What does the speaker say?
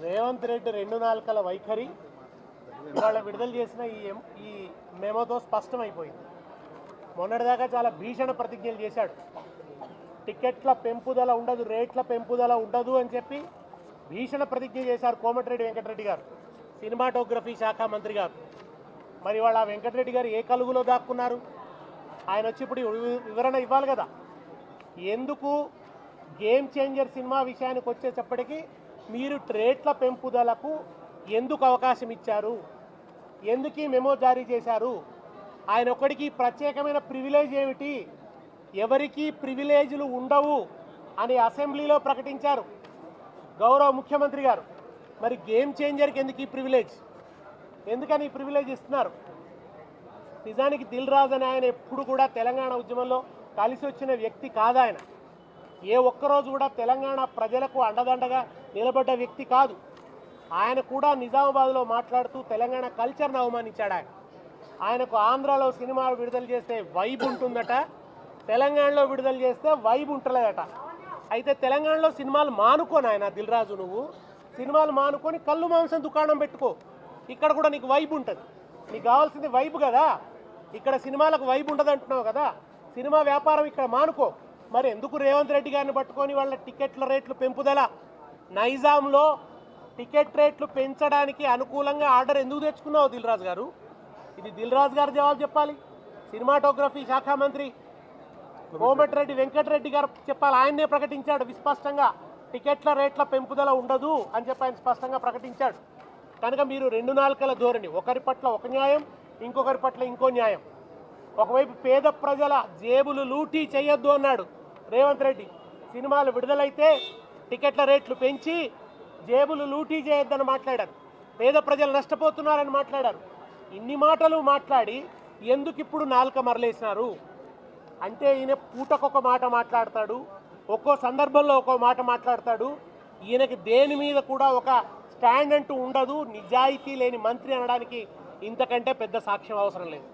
రేవంత్ రెడ్డి రెండు నాలుకల వైఖరి ఇవాళ విడుదల చేసిన ఈ మెమోతో స్పష్టమైపోయింది. మొన్నటిదాకా చాలా భీషణ ప్రతిజ్ఞలు చేశాడు. టికెట్ల పెంపుదల ఉండదు, రేట్ల పెంపుదల ఉండదు అని చెప్పి భీషణ ప్రతిజ్ఞ చేశారు కోమటిరెడ్డి వెంకటరెడ్డి గారు, సినిమాటోగ్రఫీ శాఖ మంత్రి గారు. మరి వాళ్ళ వెంకటరెడ్డి గారు ఏ కలుగులో దాక్కున్నారు? ఆయన వచ్చి ఇప్పుడు వివరణ ఇవ్వాలి కదా. ఎందుకు గేమ్ చేంజర్ సినిమా విషయానికి వచ్చేటప్పటికీ మీరు రేట్ల పెంపుదలకు ఎందుకు అవకాశం ఇచ్చారు, ఎందుకు ఈ మెమో జారీ చేశారు, ఆయన ఒక్కడికి ప్రత్యేకమైన ప్రివిలేజ్ ఏమిటి, ఎవరికి ప్రివిలేజ్లు ఉండవు అని అసెంబ్లీలో ప్రకటించారు గౌరవ ముఖ్యమంత్రి గారు. మరి గేమ్ చేంజర్కి ఎందుకు ఈ ప్రివిలేజ్, ఎందుకని ఈ ప్రివిలేజ్ ఇస్తున్నారు? నిజానికి దిల్ రాజు అని ఆయన ఎప్పుడు కూడా తెలంగాణ ఉద్యమంలో కలిసి వచ్చిన వ్యక్తి కాదు. ఆయన ఏ ఒక్కరోజు కూడా తెలంగాణ ప్రజలకు అండదండగా నిలబడ్డ వ్యక్తి కాదు. ఆయన కూడా నిజామాబాద్లో మాట్లాడుతూ తెలంగాణ కల్చర్ను అవమానించాడు. ఆయనకు ఆంధ్రాలో సినిమా విడుదల చేస్తే వైబ్ ఉంటుందట, తెలంగాణలో విడుదల చేస్తే వైబ్ ఉంటలేదట. అయితే తెలంగాణలో సినిమాలు మానుకోని ఆయన దిల్ రాజు, నువ్వు సినిమాలు మానుకొని కళ్ళు మాంసం దుకాణం పెట్టుకో, ఇక్కడ కూడా నీకు వైబ్ ఉంటుంది. నీకు కావాల్సింది వైబ్ కదా, ఇక్కడ సినిమాలకు వైబ్ ఉండదు అంటున్నావు కదా. సినిమా వ్యాపారం ఇక్కడ మానుకో. మరి ఎందుకు రేవంత్ రెడ్డి గారిని పట్టుకొని వాళ్ళ టికెట్ల రేట్లు పెంపుదల, నైజాంలో టికెట్ రేట్లు పెంచడానికి అనుకూలంగా ఆర్డర్ ఎందుకు తెచ్చుకున్నావు దిల్ రాజు గారు? ఇది దిల్ రాజు గారు జవాబు చెప్పాలి. సినిమాటోగ్రఫీ శాఖ మంత్రి కోమటిరెడ్డి వెంకటరెడ్డి గారు చెప్పాలి. ఆయన్నే ప్రకటించాడు విస్పష్టంగా, టికెట్ల రేట్ల పెంపుదల ఉండదు అని చెప్పి ఆయన స్పష్టంగా ప్రకటించాడు. కనుక మీరు రెండు నాలుకల ధోరణి, ఒకరి పట్ల ఒక న్యాయం, ఇంకొకరి పట్ల ఇంకో న్యాయం. ఒకవైపు పేద ప్రజల జేబులు లూటీ చేయొద్దు అన్నాడు రేవంత్ రెడ్డి, సినిమాలు విడుదలైతే టికెట్ల రేట్లు పెంచి జేబులు లూటీ చేయొద్దని మాట్లాడారు, పేద ప్రజలు నష్టపోతున్నారని మాట్లాడారు. ఇన్ని మాటలు మాట్లాడి ఎందుకు ఇప్పుడు నాలుక మరలేసినారు అంటే, ఈయన పూటకొక మాట మాట్లాడతాడు, ఒక్కో సందర్భంలో ఒక్కో మాట మాట్లాడతాడు. ఈయనకి దేని మీద కూడా ఒక స్టాండ్ అంటూ ఉండదు. నిజాయితీ లేని మంత్రి అనడానికి ఇంతకంటే పెద్ద సాక్ష్యం అవసరం లేదు.